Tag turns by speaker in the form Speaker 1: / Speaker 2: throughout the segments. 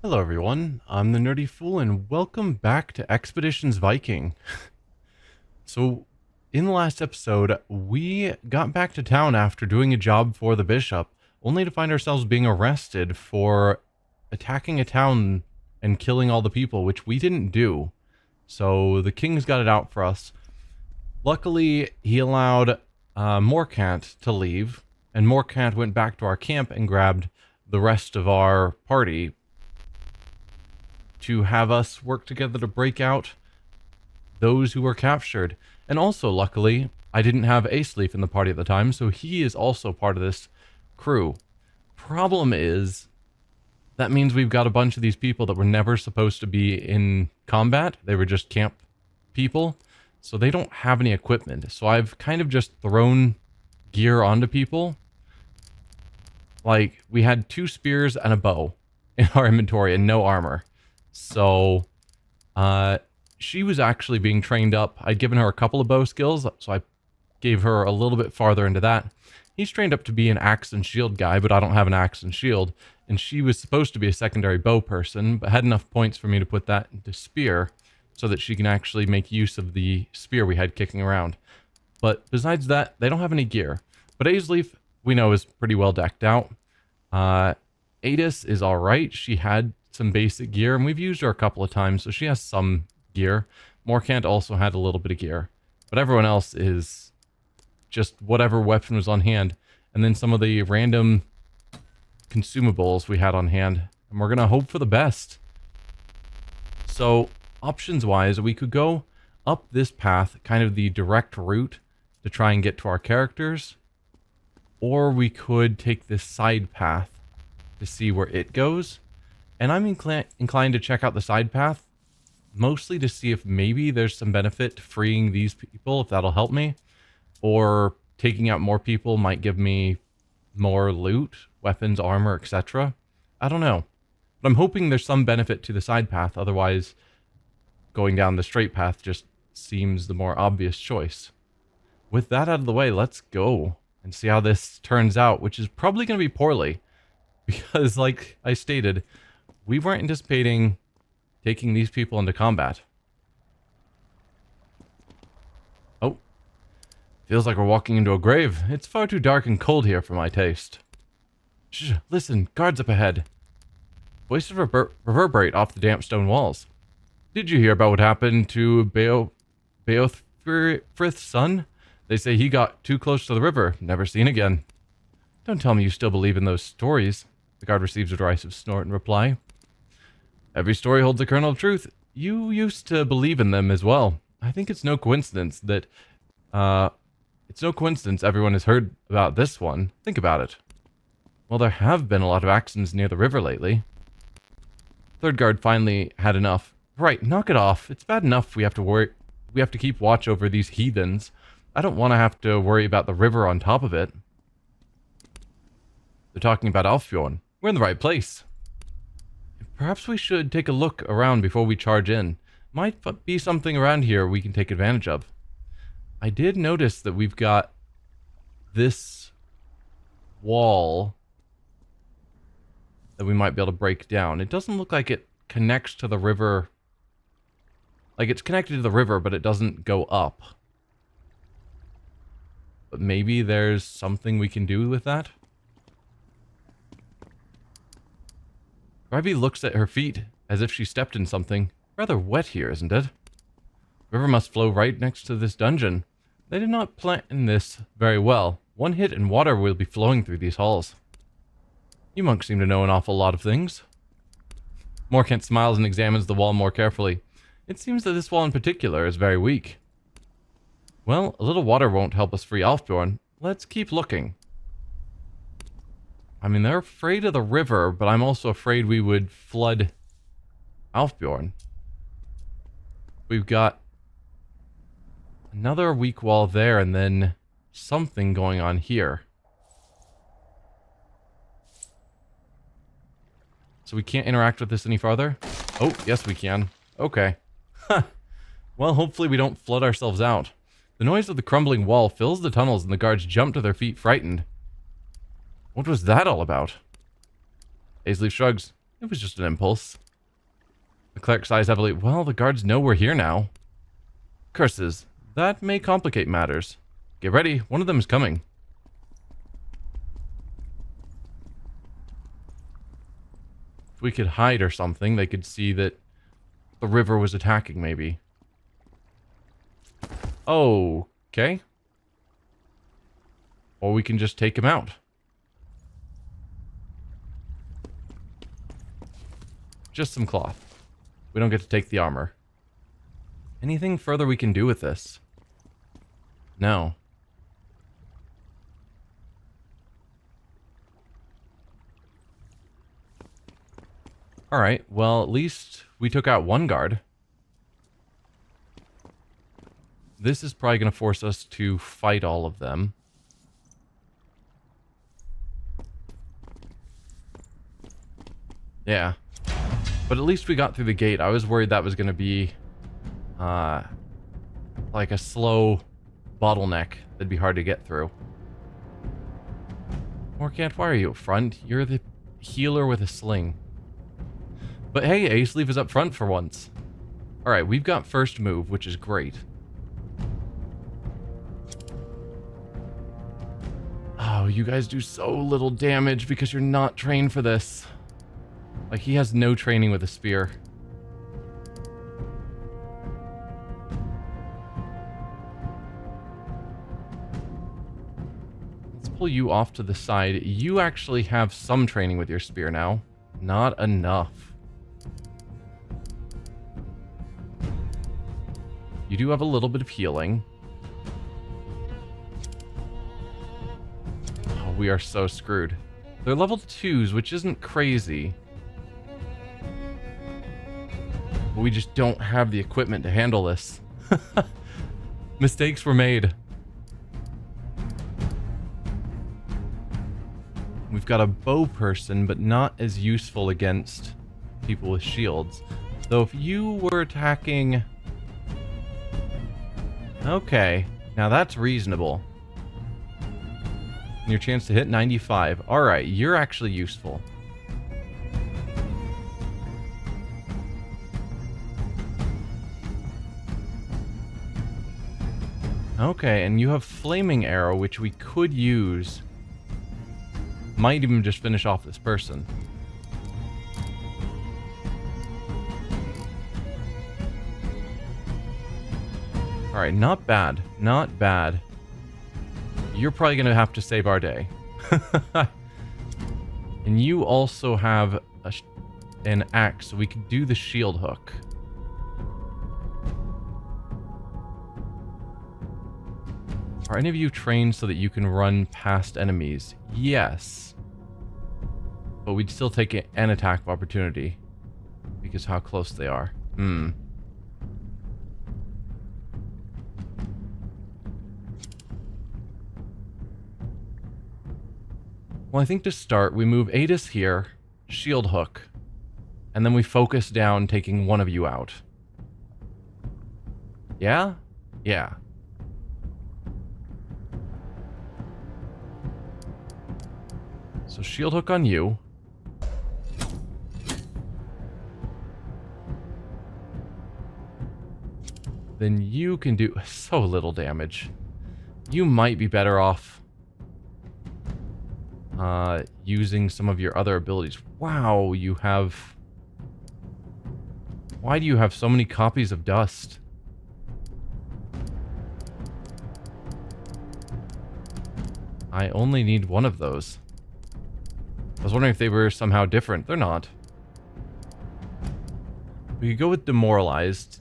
Speaker 1: Hello everyone, I'm the Nerdy Fool and welcome back to Expeditions Viking. So, in the last episode, we got back to town after doing a job for the bishop, only to find ourselves being arrested for attacking a town and killing all the people, which we didn't do. So, the king's got it out for us. Luckily, he allowed Morcant to leave, and Morcant went back to our camp and grabbed the rest of our party to have us work together to break out those who were captured. And also, luckily, I didn't have Ace Leaf in the party at the time, so he is also part of this crew. Problem is, that means we've got a bunch of these people that were never supposed to be in combat. They were just camp people, so they don't have any equipment. So I've kind of just thrown gear onto people. Like, we had 2 spears and a bow in our inventory and no armor. So, she was actually being trained up. I'd given her a couple of bow skills, so I gave her a little bit farther into that. He's trained up to be an axe and shield guy, but I don't have an axe and shield. And she was supposed to be a secondary bow person, but had enough points for me to put that into spear, so that she can actually make use of the spear we had kicking around. But besides that, they don't have any gear. But Aisleaf, we know, is pretty well decked out. Adis is alright. She had some basic gear, and we've used her a couple of times, so she has some gear. Morcant also had a little bit of gear, but everyone else is just whatever weapon was on hand, and then some of the random consumables we had on hand, and we're gonna hope for the best. So, options-wise, we could go up this path, kind of the direct route, to try and get to our characters, or we could take this side path to see where it goes. And I'm inclined to check out the side path, mostly to see if maybe there's some benefit to freeing these people, if that'll help me. Or taking out more people might give me more loot, weapons, armor, etc. I don't know. But I'm hoping there's some benefit to the side path, otherwise going down the straight path just seems the more obvious choice. With that out of the way, let's go and see how this turns out, which is probably going to be poorly. Because, like I stated, we weren't anticipating taking these people into combat. Oh. Feels like we're walking into a grave. It's far too dark and cold here for my taste. Shh, listen, guards up ahead. Voices reverberate off the damp stone walls. Did you hear about what happened to Beothfrith's son? They say he got too close to the river, never seen again. Don't tell me you still believe in those stories. The guard receives a derisive snort in reply. Every story holds a kernel of truth. You used to believe in them as well. I think it's no coincidence that, everyone has heard about this one. Think about it. Well, there have been a lot of accidents near the river lately. Third guard finally had enough. Right, knock it off. It's bad enough we have to keep watch over these heathens. I don't want to have to worry about the river on top of it. They're talking about Alfbjorn. We're in the right place. Perhaps we should take a look around before we charge in. Might be something around here we can take advantage of. I did notice that we've got this wall that we might be able to break down. It doesn't look like it connects to the river. Like, it's connected to the river, but it doesn't go up. But maybe there's something we can do with that? Garvey looks at her feet as if she stepped in something. Rather wet here, isn't it? River must flow right next to this dungeon. They did not plan this very well. One hit and water will be flowing through these halls. You monks seem to know an awful lot of things. Morcant smiles and examines the wall more carefully. It seems that this wall in particular is very weak. Well, a little water won't help us free Alfbjorn. Let's keep looking. I mean, they're afraid of the river, but I'm also afraid we would flood Alfbjorn. We've got another weak wall there, and then something going on here. So we can't interact with this any farther? Oh, yes we can. Okay. Well, hopefully we don't flood ourselves out. The noise of the crumbling wall fills the tunnels, and the guards jump to their feet, frightened. What was that all about? Aisleaf shrugs. It was just an impulse. The cleric sighs heavily. Well, the guards know we're here now. Curses. That may complicate matters. Get ready. One of them is coming. If we could hide or something, they could see that the river was attacking, maybe. Okay. Or we can just take him out. Just some cloth. We don't get to take the armor. Anything further we can do with this? No. Alright, well, at least we took out one guard. This is probably going to force us to fight all of them. Yeah. But at least we got through the gate. I was worried that was going to be like a slow bottleneck that'd be hard to get through. Morkant, why are you up front? You're the healer with a sling. But hey, Ace Leaf is up front for once. Alright, we've got first move, which is great. Oh, you guys do so little damage because you're not trained for this. Like, he has no training with a spear. Let's pull you off to the side. You actually have some training with your spear now. Not enough. You do have a little bit of healing. Oh, we are so screwed. They're level 2s, which isn't crazy. But we just don't have the equipment to handle this. Mistakes were made. We've got a bow person, but not as useful against people with shields. Though if you were attacking... Okay, now that's reasonable. And your chance to hit 95. Alright, you're actually useful. Okay, and you have Flaming Arrow, which we could use. Might even just finish off this person. Alright, not bad. Not bad. You're probably going to have to save our day. And you also have an axe, so we could do the shield hook. Are any of you trained so that you can run past enemies? Yes. But we'd still take an attack of opportunity. Because how close they are. Well, I think to start, we move Adis here, shield hook, and then we focus down taking one of you out. Yeah? Yeah. So shield hook on you. Then you can do so little damage. You might be better off using some of your other abilities. Wow, you have... Why do you have so many copies of Dust? I only need one of those. I was wondering if they were somehow different. They're not. We could go with Demoralized.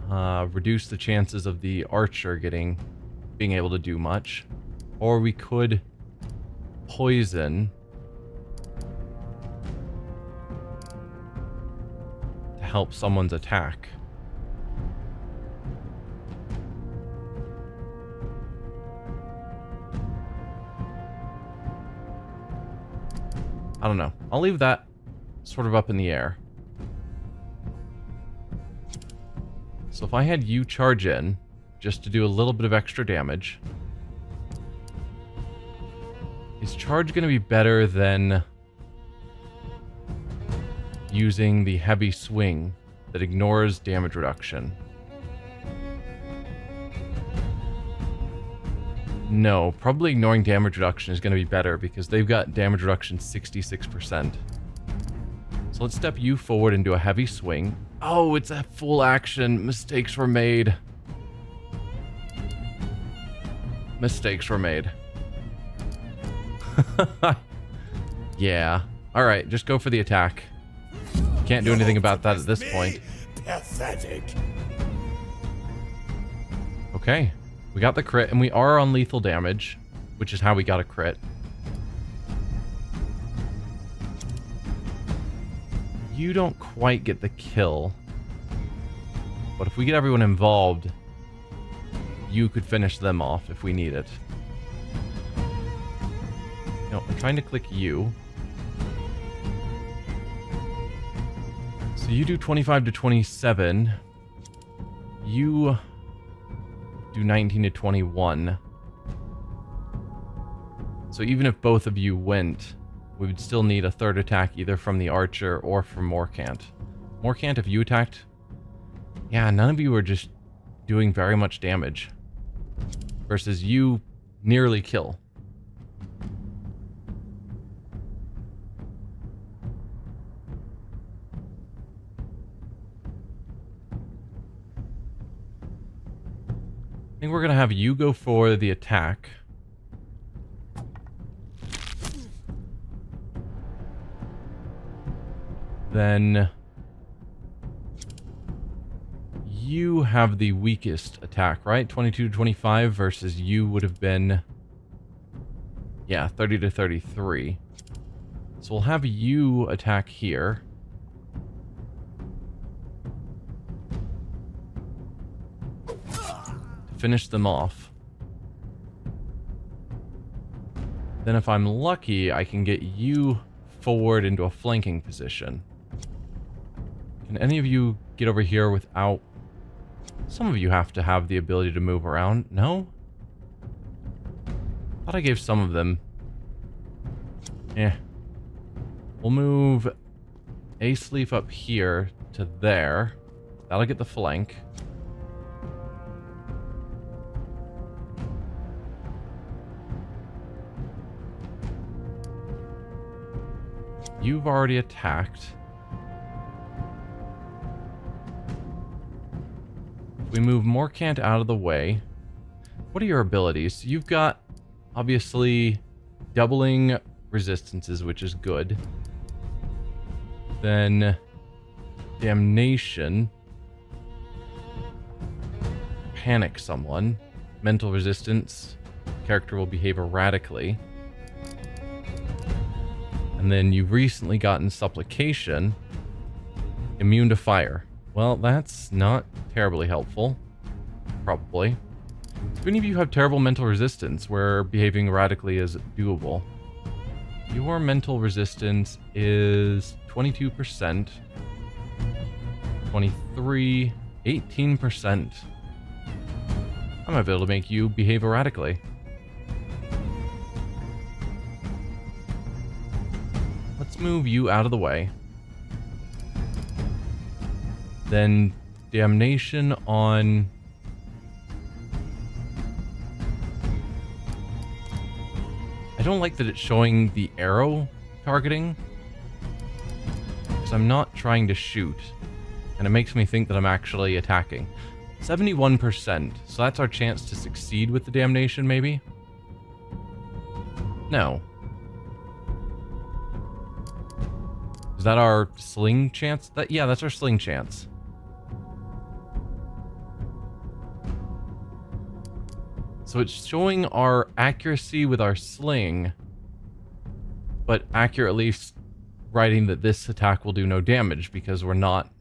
Speaker 1: Reduce the chances of the archer being able to do much. Or we could Poison to help someone's attack. I don't know. I'll leave that sort of up in the air. So if I had you charge in, just to do a little bit of extra damage... Is charge going to be better than using the heavy swing that ignores damage reduction. No, probably ignoring damage reduction is going to be better because they've got damage reduction 66%. So let's step you forward and do a heavy swing. Oh, it's a full action. Mistakes were made. Mistakes were made. Yeah. Alright, just go for the attack. Can't do anything about that at this point.
Speaker 2: Pathetic.
Speaker 1: Okay. We got the crit, and we are on lethal damage, which is how we got a crit. You don't quite get the kill. But if we get everyone involved, you could finish them off if we need it. No, I'm trying to click you. So you do 25 to 27. You do 19 to 21. So even if both of you went, we would still need a third attack either from the archer or from Morcant. Morcant, if you attacked... Yeah, none of you were just doing very much damage. Versus you nearly kill. I think we're going to have you go for the attack. Then you have the weakest attack, right? 22 to 25 versus you would have been, yeah, 30 to 33. So we'll have you attack here. Finish them off. Then if I'm lucky, I can get you forward into a flanking position. Can any of you get over here without... Some of you have to have the ability to move around. No? Thought I gave some of them. Eh. We'll move a sleeve up here to there. That'll get the flank. You've already attacked. If we move Morcant out of the way, what are your abilities? You've got, obviously, doubling resistances, which is good. Then, damnation. Panic someone. Mental resistance. Character will behave erratically. And then you've recently gotten supplication. Immune to fire. Well, that's not terribly helpful. Probably. Do any of you have terrible mental resistance where behaving erratically is doable? Your mental resistance is 22%. 23. 18%. I might be able to make you behave erratically. Let's move you out of the way. Then damnation on... I don't like that it's showing the arrow targeting. Because I'm not trying to shoot. And it makes me think that I'm actually attacking. 71%. So that's our chance to succeed with the damnation, maybe? No. Is that our sling chance? Yeah, that's our sling chance. So it's showing our accuracy with our sling, but accurately writing that this attack will do no damage because we're not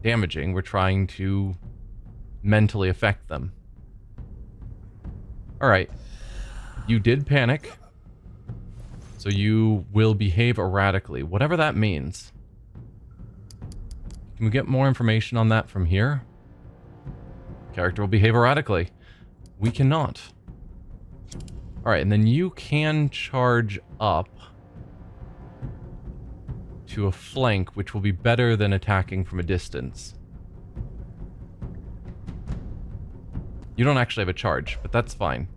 Speaker 1: damaging. We're trying to mentally affect them. Alright. You did panic. So you will behave erratically, whatever that means. Can we get more information on that from here? Character will behave erratically. We cannot. Alright, and then you can charge up to a flank, which will be better than attacking from a distance. You don't actually have a charge, but that's fine.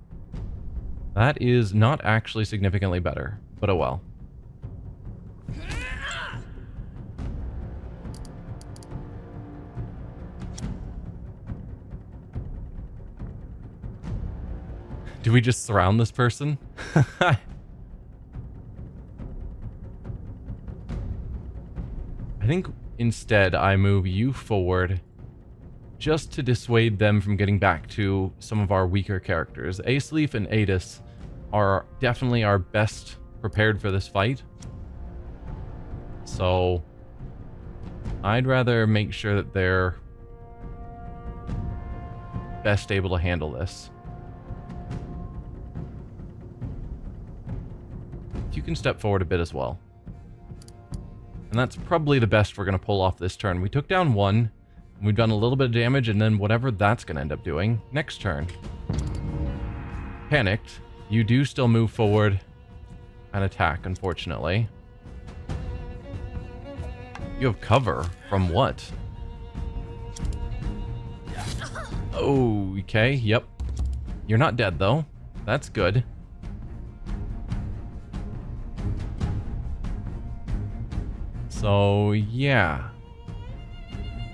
Speaker 1: That is not actually significantly better, but oh well. Do we just surround this person? I think instead I move you forward just to dissuade them from getting back to some of our weaker characters. Aceleaf and Adis are definitely our best prepared for this fight. So I'd rather make sure that they're best able to handle this. You can step forward a bit as well. And that's probably the best we're going to pull off this turn. We took down one, and we've done a little bit of damage, and then whatever that's going to end up doing. Next turn. Panicked. You do still move forward and attack, unfortunately. You have cover from what? Oh, okay, yep. You're not dead, though. That's good. So, yeah.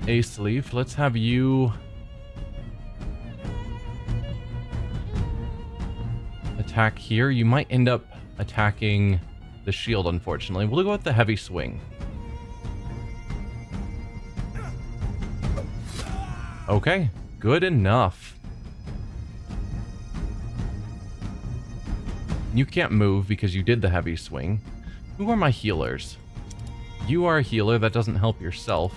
Speaker 1: Aceleaf, let's have you attack here. You might end up attacking the shield, unfortunately. We'll go with the heavy swing. Okay, good enough. You can't move because you did the heavy swing. Who are my healers? You are a healer. That doesn't help yourself.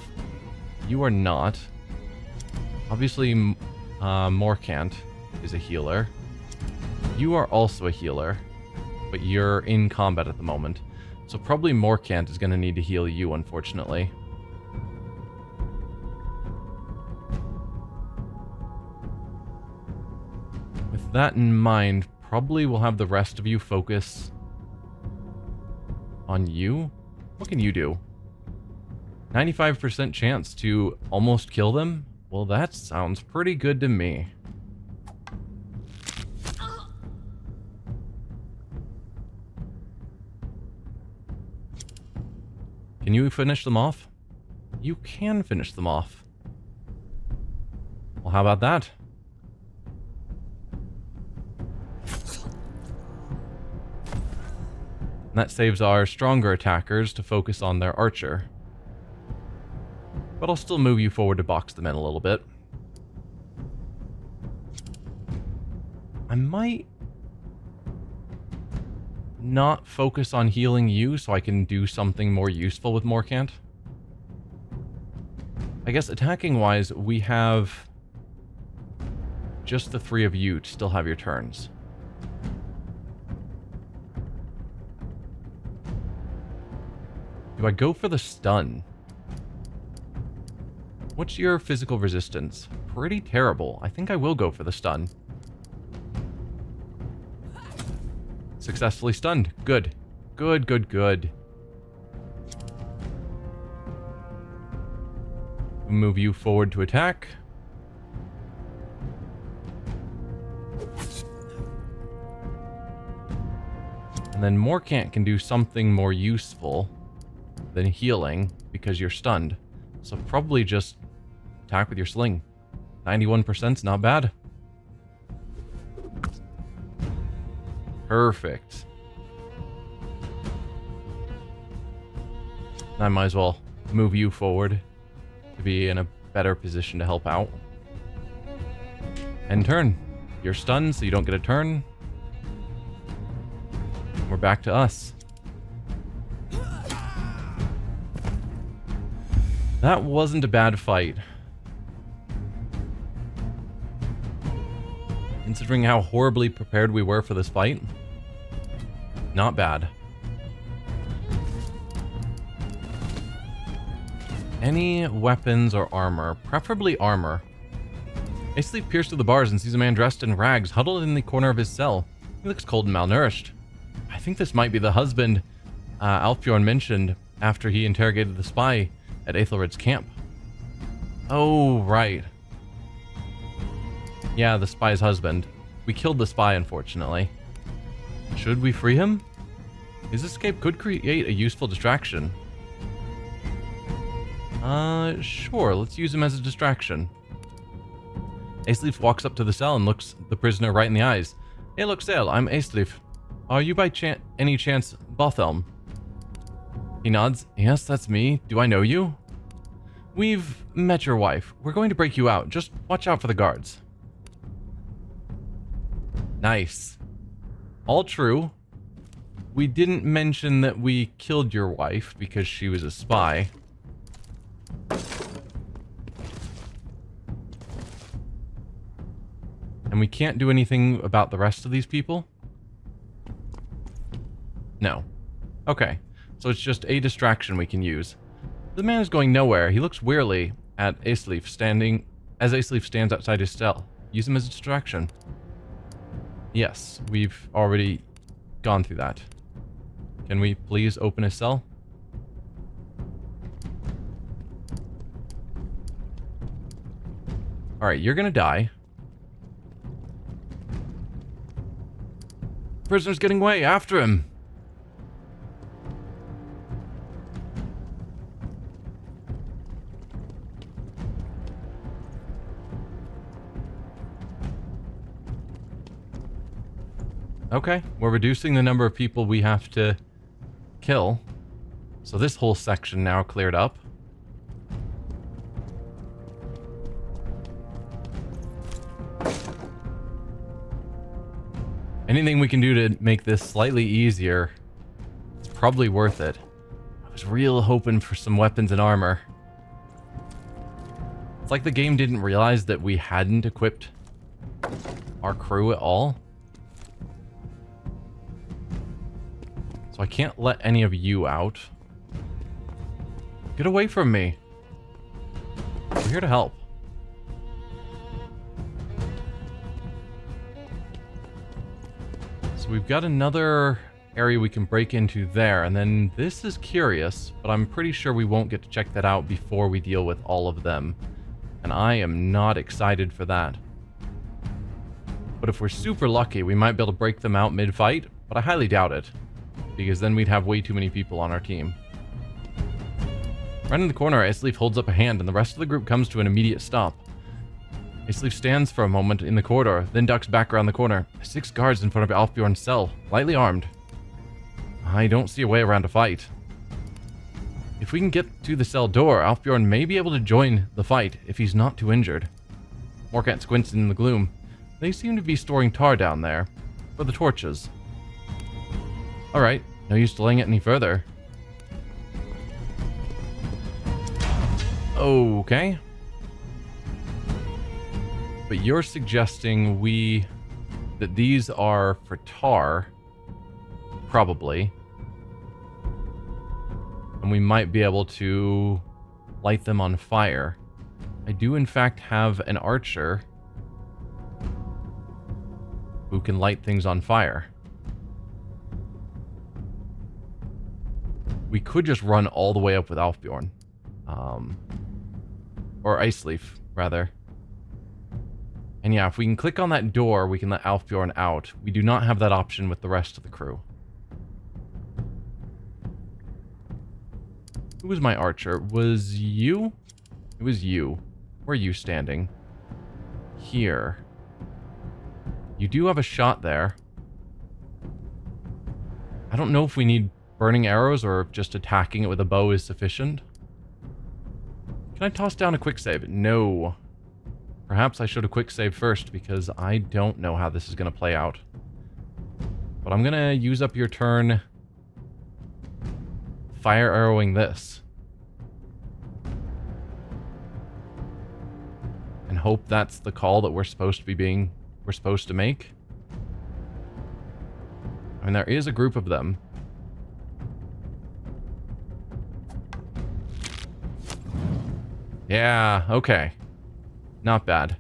Speaker 1: You are not. Obviously, Morkant is a healer. You are also a healer, but you're in combat at the moment. So probably Morkant is going to need to heal you, unfortunately. With that in mind, probably we'll have the rest of you focus on you. What can you do? 95% chance to almost kill them? Well, that sounds pretty good to me. Can you finish them off? You can finish them off. Well, how about that? And that saves our stronger attackers to focus on their archer. But I'll still move you forward to box them in a little bit. I might not focus on healing you so I can do something more useful with Morkant. I guess attacking-wise, we have just the three of you to still have your turns. Do I go for the stun? What's your physical resistance? Pretty terrible. I think I will go for the stun. Successfully stunned. Good. Good, good, good. Move you forward to attack. And then Morkant can do something more useful than healing because you're stunned. So probably just attack with your sling. 91% is not bad. Perfect. I might as well move you forward to be in a better position to help out. End turn. You're stunned, so you don't get a turn. We're back to us. That wasn't a bad fight. Considering how horribly prepared we were for this fight, not bad. Any weapons or armor? Preferably armor. Aceleaf peers through the bars and sees a man dressed in rags huddled in the corner of his cell. He looks cold and malnourished. I think this might be the husband Alfbjorn mentioned after he interrogated the spy at Aethelred's camp. Oh, right. Yeah, the spy's husband. We killed the spy, unfortunately. Should we free him? His escape could create a useful distraction. Sure, let's use him as a distraction. Aesleif walks up to the cell and looks the prisoner right in the eyes. Hey, look, Sale, I'm Aesleif. Are you by any chance Bothelm? He nods. Yes, that's me. Do I know you? We've met your wife. We're going to break you out. Just watch out for the guards. Nice. All true. We didn't mention that we killed your wife because she was a spy. And we can't do anything about the rest of these people? No. Okay. So it's just a distraction we can use. The man is going nowhere. He looks wearily at Aesleif as Aesleif stands outside his cell. Use him as a distraction. Yes, we've already gone through that. Can we please open his cell? Alright, you're gonna die. Prisoner's getting away. After him. Okay, we're reducing the number of people we have to kill. So this whole section now cleared up. Anything we can do to make this slightly easier, it's probably worth it. I was real hoping for some weapons and armor. It's like the game didn't realize that we hadn't equipped our crew at all. So I can't let any of you out. Get away from me. We're here to help. So we've got another area we can break into there, and then this is curious, but I'm pretty sure we won't get to check that out before we deal with all of them. And I am not excited for that. But if we're super lucky, we might be able to break them out mid-fight, but I highly doubt it, because then we'd have way too many people on our team. Right in the corner, Aesleif holds up a hand, and the rest of the group comes to an immediate stop. Aesleif stands for a moment in the corridor, then ducks back around the corner. 6 guards in front of Alfbjorn's cell, lightly armed. I don't see a way around a fight. If we can get to the cell door, Alfbjorn may be able to join the fight if he's not too injured. Morkant squints in the gloom. They seem to be storing tar down there. For the torches. Alright, no use delaying it any further. Okay. But you're suggesting that these are for tar. Probably. And we might be able to light them on fire. I do in fact have an archer who can light things on fire. We could just run all the way up with Alfbjorn. Or Aesleif, rather. And yeah, if we can click on that door, we can let Alfbjorn out. We do not have that option with the rest of the crew. Who was my archer? Was you? It was you. Where are you standing? Here. You do have a shot there. I don't know if we need burning arrows or if just attacking it with a bow is sufficient. Can I toss down a quick save? No. Perhaps I should have quick saved first because I don't know how this is going to play out. But I'm going to use up your turn fire arrowing this. And hope that's the call that we're supposed to make. I mean, there is a group of them. Yeah, okay. Not bad.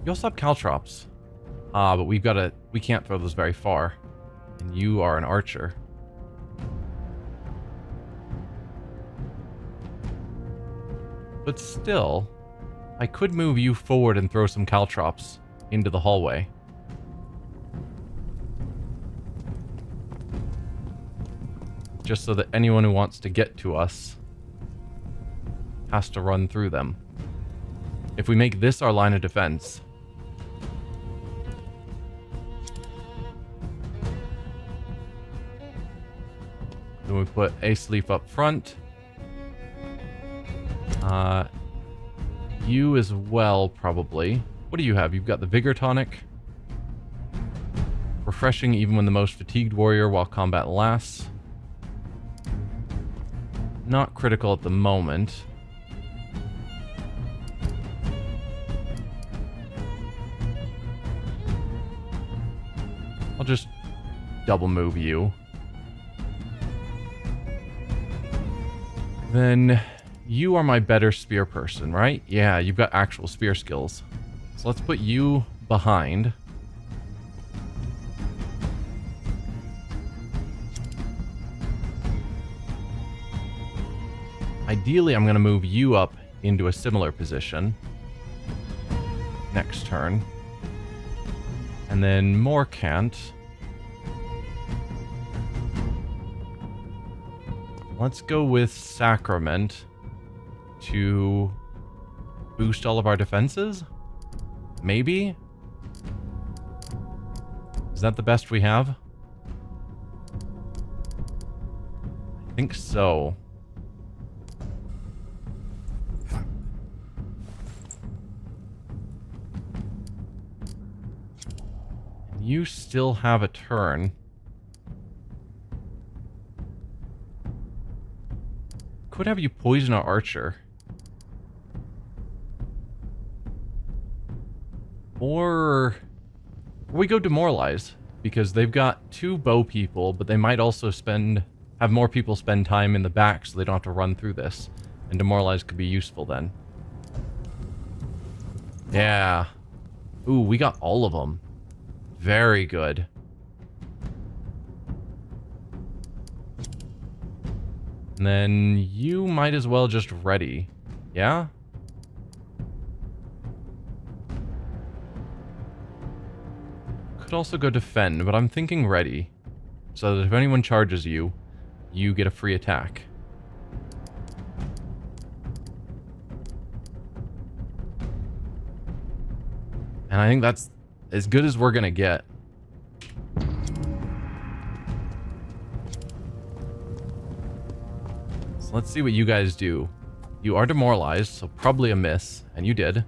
Speaker 1: You also have caltrops. But we can't throw those very far. And you are an archer. But still, I could move you forward and throw some caltrops into the hallway. Just so that anyone who wants to get to us has to run through them. If we make this our line of defense, then we put a sleeve up front. You as well, probably. What do you have? You've got the Vigor Tonic. Refreshing even when the most fatigued warrior while combat lasts. Not critical at the moment. I'll just double move you. Then you are my better spear person, right? Yeah, you've got actual spear skills. So let's put you behind. Ideally, I'm going to move you up into a similar position next turn. And then Morcant. Let's go with Sacrament to boost all of our defenses? Maybe? Is that the best we have? I think so. You still have a turn. Could have you poison our archer. Or we go demoralize, because they've got 2 bow people, but they might also have more people spend time in the back so they don't have to run through this. And demoralize could be useful then. Yeah. Ooh, we got all of them. Very good. And then you might as well just ready. Yeah? Could also go defend, but I'm thinking ready. So that if anyone charges you, you get a free attack. And I think that's as good as we're gonna get. So let's see what you guys do. You are demoralized, so probably a miss, and you did.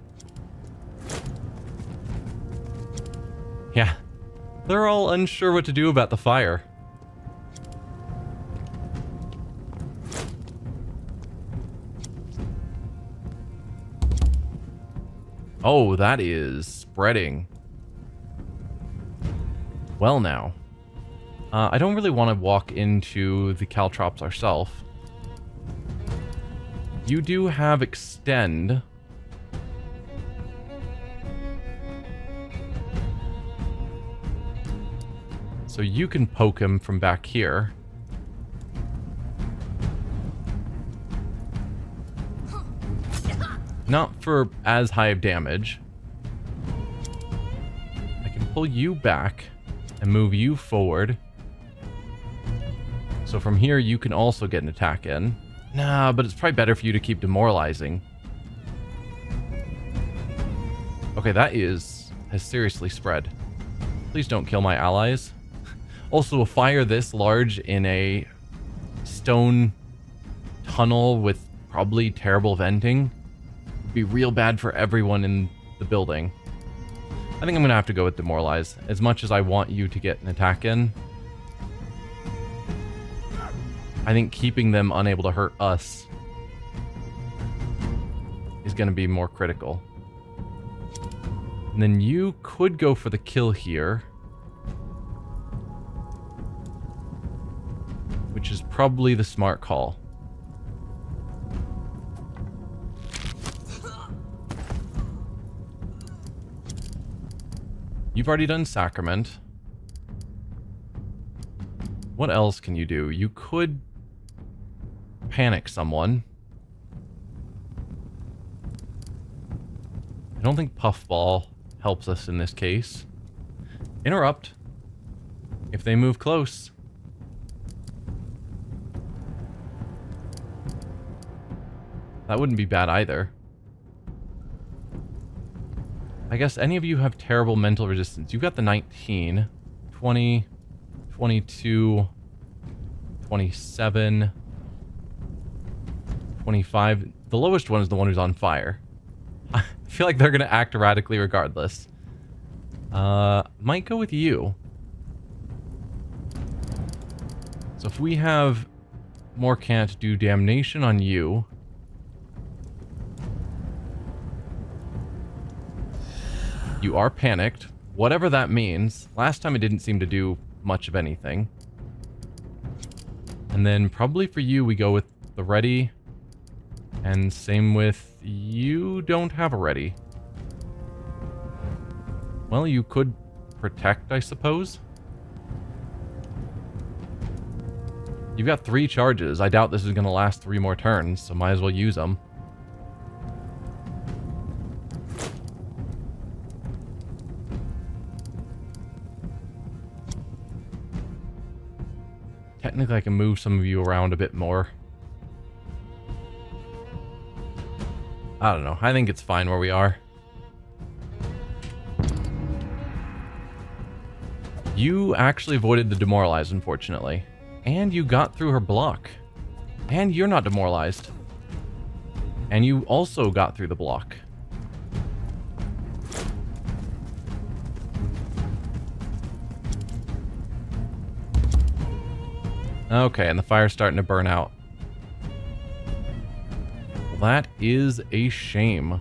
Speaker 1: Yeah, they're all unsure what to do about the fire. Oh, that is spreading. Well now. I don't really want to walk into the caltrops ourselves. You do have extend. So you can poke him from back here. Not for as high of damage. I can pull you back and move you forward. So from here, you can also get an attack in. Nah, but it's probably better for you to keep demoralizing. Okay, that has seriously spread. Please don't kill my allies. Also, a fire this large in a stone tunnel with probably terrible venting would be real bad for everyone in the building. I think I'm going to have to go with demoralize. As much as I want you to get an attack in, I think keeping them unable to hurt us is going to be more critical. And then you could go for the kill here, which is probably the smart call. You've already done Sacrament. What else can you do? You could panic someone. don't think puffball helps us in this case. Interrupt. If they move close. That wouldn't be bad either. I guess any of you have terrible mental resistance. You've got the 19, 20, 22, 27, 25. The lowest one is the one who's on fire. I feel like they're going to act erratically regardless. Might go with you. So if we have more can't do damnation on you. You are panicked. Whatever that means. Last time it didn't seem to do much of anything. And then probably for you, we go with the ready. And same with you don't have a ready. Well, you could protect, I suppose. You've got 3 charges. I doubt this is going to last 3 more turns, so might as well use them. Technically, I can move some of you around a bit more. I don't know. I think it's fine where we are. You actually avoided the demoralize, unfortunately. And you got through her block. And you're not demoralized. And you also got through the block. Okay, and the fire's starting to burn out. Well, that is a shame.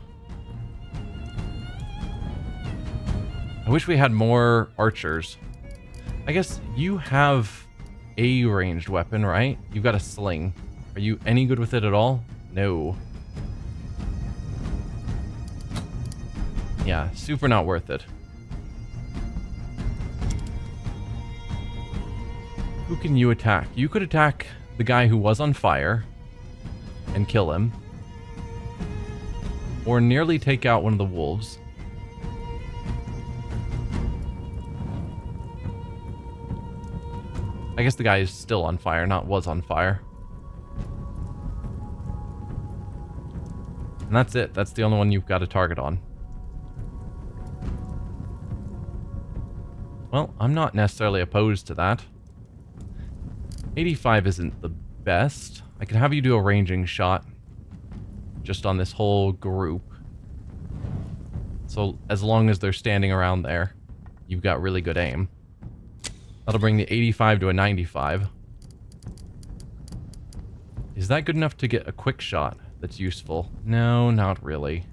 Speaker 1: I wish we had more archers. I guess you have a ranged weapon, right? You've got a sling. Are you any good with it at all? No. Yeah, super not worth it. Who can you attack? You could attack the guy who was on fire and kill him. Or nearly take out one of the wolves. I guess the guy is still on fire, not was on fire. And that's it. That's the only one you've got a target on. Well, I'm not necessarily opposed to that. 85 isn't the best. I could have you do a ranging shot just on this whole group. So as long as they're standing around there, you've got really good aim. That'll bring the 85 to a 95. Is that good enough to get a quick shot that's useful? No, not really.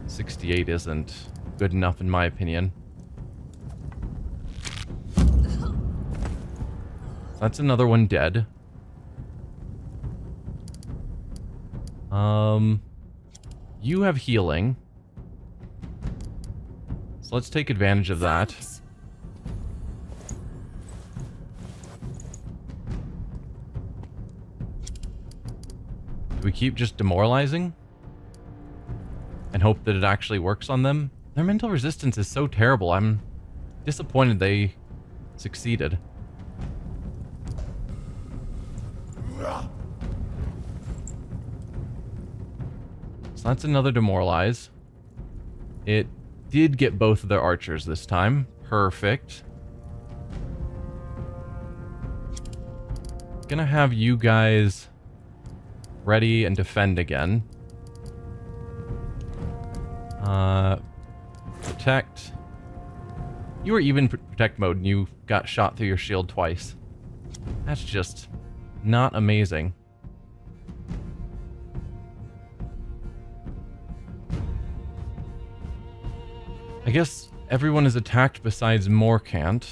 Speaker 1: 68 isn't good enough in my opinion. That's another one dead. You have healing. So let's take advantage of that. Do we keep just demoralizing? And hope that it actually works on them? Their mental resistance is so terrible. I'm disappointed they succeeded. So that's another demoralize. It did get both of their archers this time. Perfect. Gonna have you guys ready and defend again. Protect. You were even protect mode and you got shot through your shield twice. That's just not amazing. I guess everyone is attacked besides Morcant.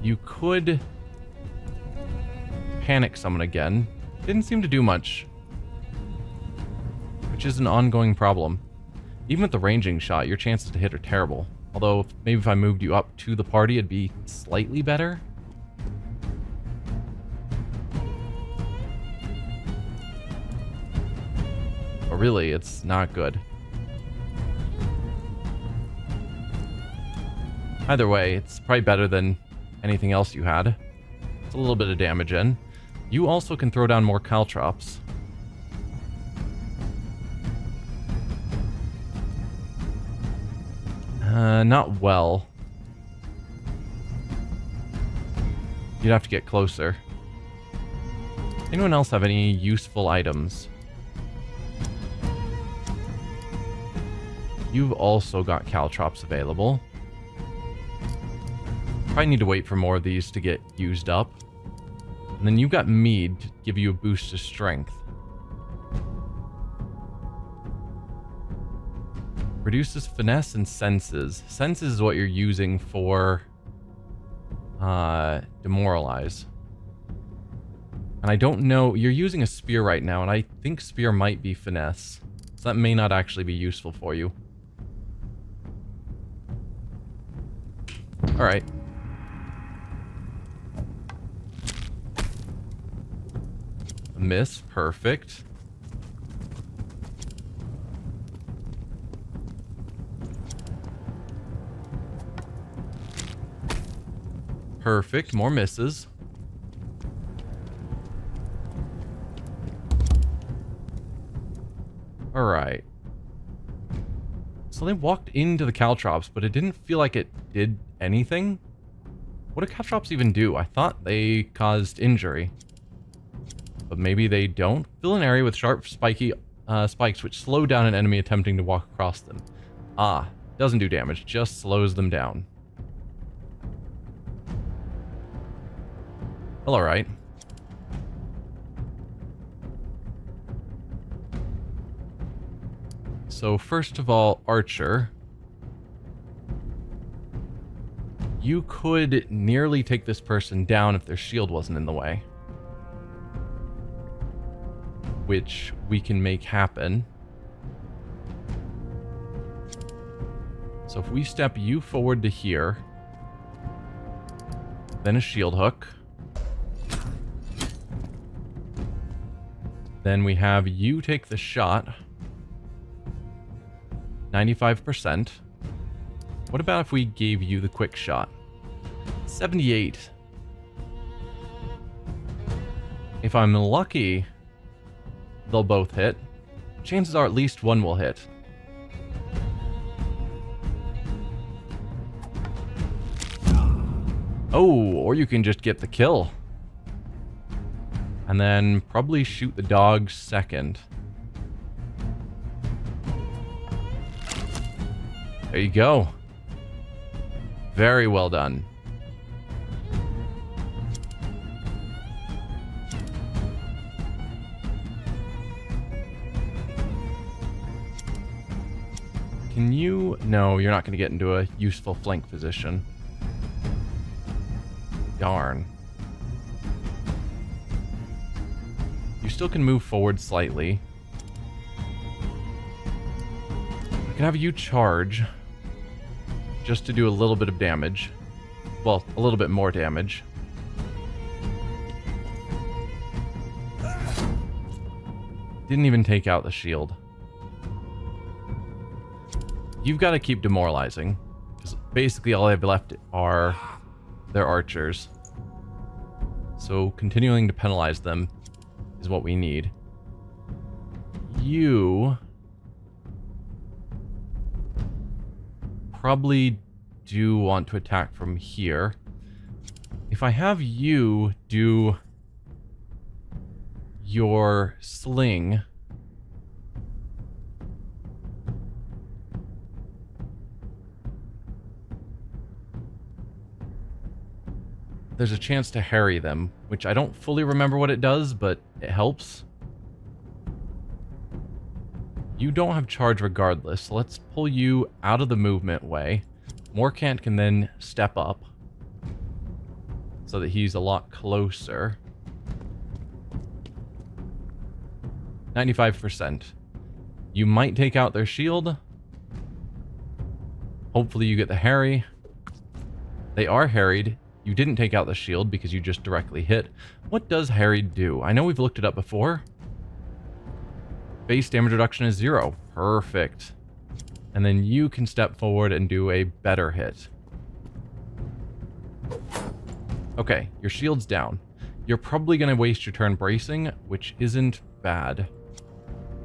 Speaker 1: You could panic summon again. Didn't seem to do much, which is an ongoing problem. Even with the ranging shot, your chances to hit are terrible. Although, maybe if I moved you up to the party, it'd be slightly better. But really, it's not good. Either way, it's probably better than anything else you had. It's a little bit of damage in. You also can throw down more caltrops. Not well. You'd have to get closer. Anyone else have any useful items? You've also got caltrops available. Probably need to wait for more of these to get used up. And then you've got mead to give you a boost to strength. Reduces finesse and senses. Senses is what you're using for demoralize. And I don't know, you're using a spear right now, and I think spear might be finesse. So that may not actually be useful for you. Alright. A miss, perfect. Perfect, more misses. Alright. So they walked into the caltrops, but it didn't feel like it did anything. What do caltrops even do? I thought they caused injury. But maybe they don't. Fill an area with sharp, spiky spikes which slow down an enemy attempting to walk across them. Ah, doesn't do damage, just slows them down. Well, alright. So first of all, Archer. You could nearly take this person down if their shield wasn't in the way. Which we can make happen. So if we step you forward to here, then a shield hook. Then we have you take the shot. 95%. What about if we gave you the quick shot? 78. If I'm lucky, they'll both hit. Chances are at least one will hit. Oh, or you can just get the kill. And then probably shoot the dog second. There you go. Very well done. Can you... No, you're not going to get into a useful flank position. Darn. You still can move forward slightly. I can have you charge. Just to do a little bit of damage. Well, a little bit more damage. Didn't even take out the shield. You've got to keep demoralizing. Because basically all I have left are their archers. So continuing to penalize them is what we need. You probably do want to attack from here. If I have you do your sling, there's a chance to harry them, which I don't fully remember what it does, but it helps. You don't have charge regardless, so let's pull you out of the movement way. Morkant can then step up so that he's a lot closer. 95%. You might take out their shield. Hopefully you get the harry. They are harried. You didn't take out the shield because you just directly hit. What does harried do? I know we've looked it up before. base damage reduction is 0. Perfect. And then you can step forward and do a better hit. Okay, your shield's down. You're probably going to waste your turn bracing, which isn't bad.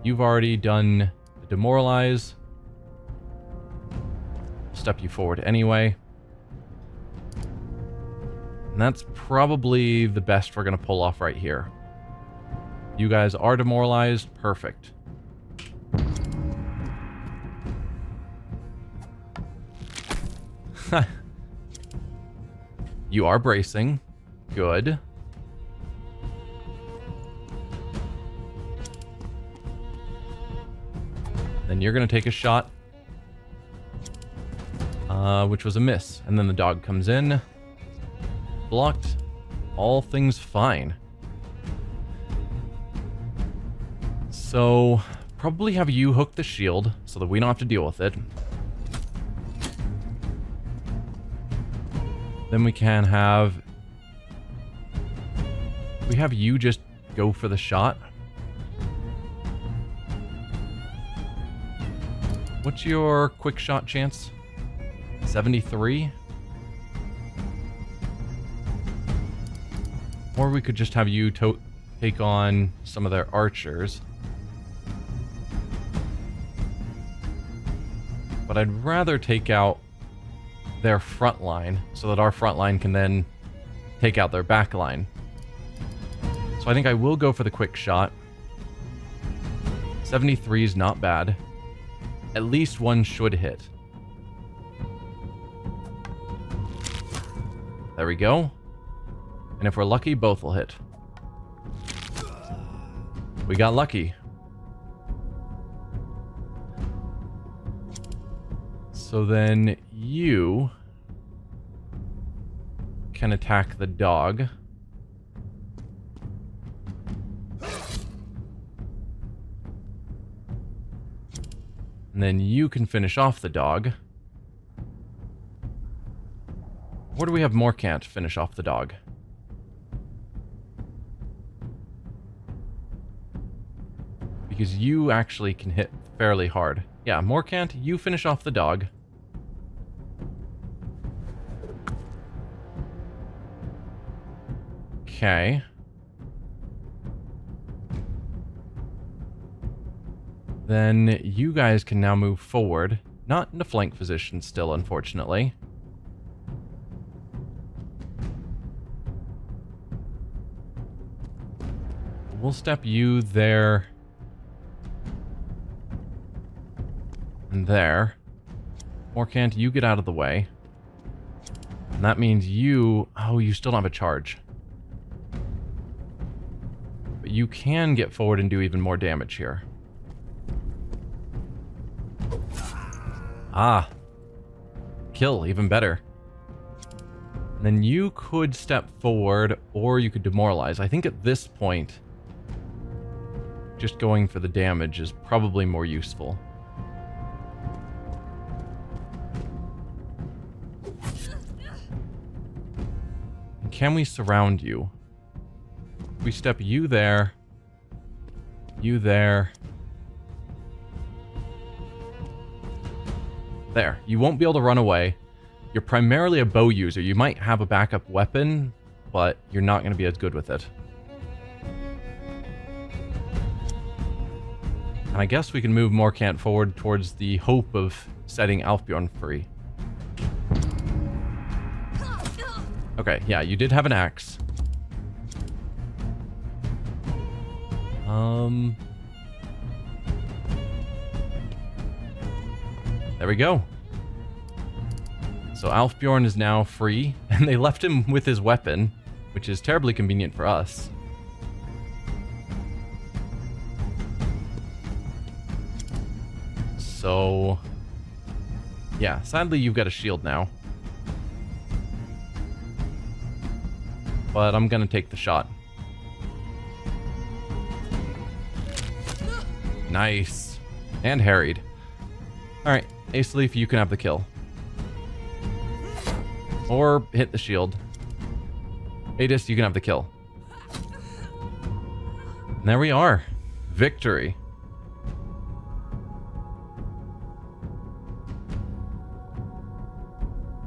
Speaker 1: You've already done the demoralize. Step you forward anyway. And that's probably the best we're going to pull off right here. You guys are demoralized. Perfect. You are bracing. Good. Then you're going to take a shot. Which was a miss. And then the dog comes in. Blocked. All things fine. So, probably have you hook the shield so that we don't have to deal with it. Then we can have... we have you just go for the shot. What's your quick shot chance? 73? Or we could just have you take on some of their archers. But I'd rather take out their front line so that our front line can then take out their back line. So I think I will go for the quick shot. 73 is not bad. At least one should hit. There we go. And if we're lucky, both will hit. We got lucky. So then you can attack the dog. And then you can finish off the dog. Or do we have Morcant finish off the dog? Because you actually can hit fairly hard. Yeah, Morcant, you finish off the dog. Okay. Then you guys can now move forward. Not in a flank position still, unfortunately. We'll step you there. And there. Morcant, you get out of the way. And that means you... oh, you still don't have a charge. But you can get forward and do even more damage here. Ah. Kill, even better. And then you could step forward, or you could demoralize. I think at this point, just going for the damage is probably more useful. Can we surround you? We step you there. You there. There. You won't be able to run away. You're primarily a bow user. You might have a backup weapon, but you're not going to be as good with it. And I guess we can move Morcant forward towards the hope of setting Alfbjorn free. Okay, yeah, you did have an axe. There we go. So Alfbjorn is now free, and they left him with his weapon, which is terribly convenient for us. So, yeah, sadly you've got a shield now. But I'm gonna take the shot. Nice. And harried. Alright, Ace Leaf, you can have the kill. Or hit the shield. Adis, you can have the kill. And there we are. Victory.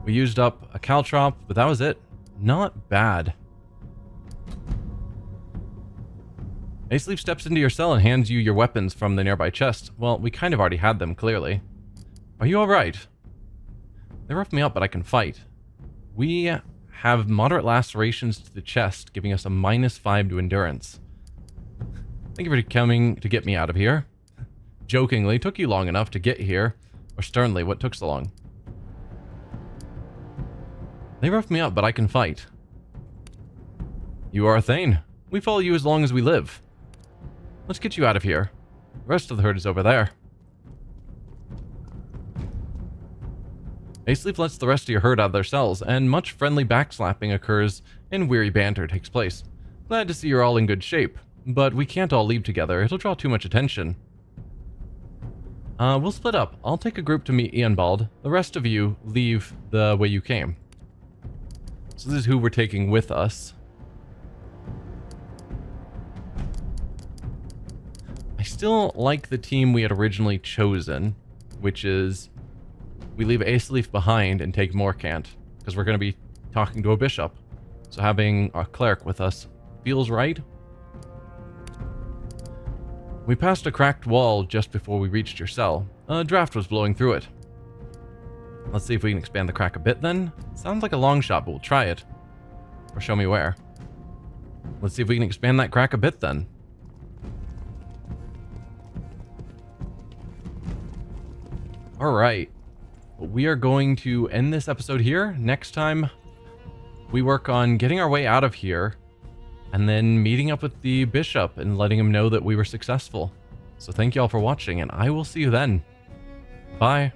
Speaker 1: We used up a caltrop, but that was it. Not bad. Aceleaf steps into your cell and hands you your weapons from the nearby chest. Well, we kind of already had them, clearly. Are you alright? They roughed me up, but I can fight. We have moderate lacerations to the chest, giving us a -5 to endurance. Thank you for coming to get me out of here. Jokingly, took you long enough to get here. Or sternly, what took so long? They roughed me up, but I can fight. You are a Thane. We follow you as long as we live. Let's get you out of here. The rest of the herd is over there. Aceleaf lets the rest of your herd out of their cells, and much friendly backslapping occurs and weary banter takes place. Glad to see you're all in good shape, but we can't all leave together. It'll draw too much attention. We'll split up. I'll take a group to meet Ianbald. The rest of you leave the way you came. So this is who we're taking with us. I still like the team we had originally chosen, which is we leave Aceleaf behind and take Morkant, because we're going to be talking to a bishop. So having a cleric with us feels right. We passed a cracked wall just before we reached your cell. A draft was blowing through it. Let's see if we can expand the crack a bit then. Sounds like a long shot, but we'll try it. Or show me where. Let's see if we can expand that crack a bit then. Alright. We are going to end this episode here. Next time, we work on getting our way out of here and then meeting up with the bishop and letting him know that we were successful. So thank you all for watching, and I will see you then. Bye.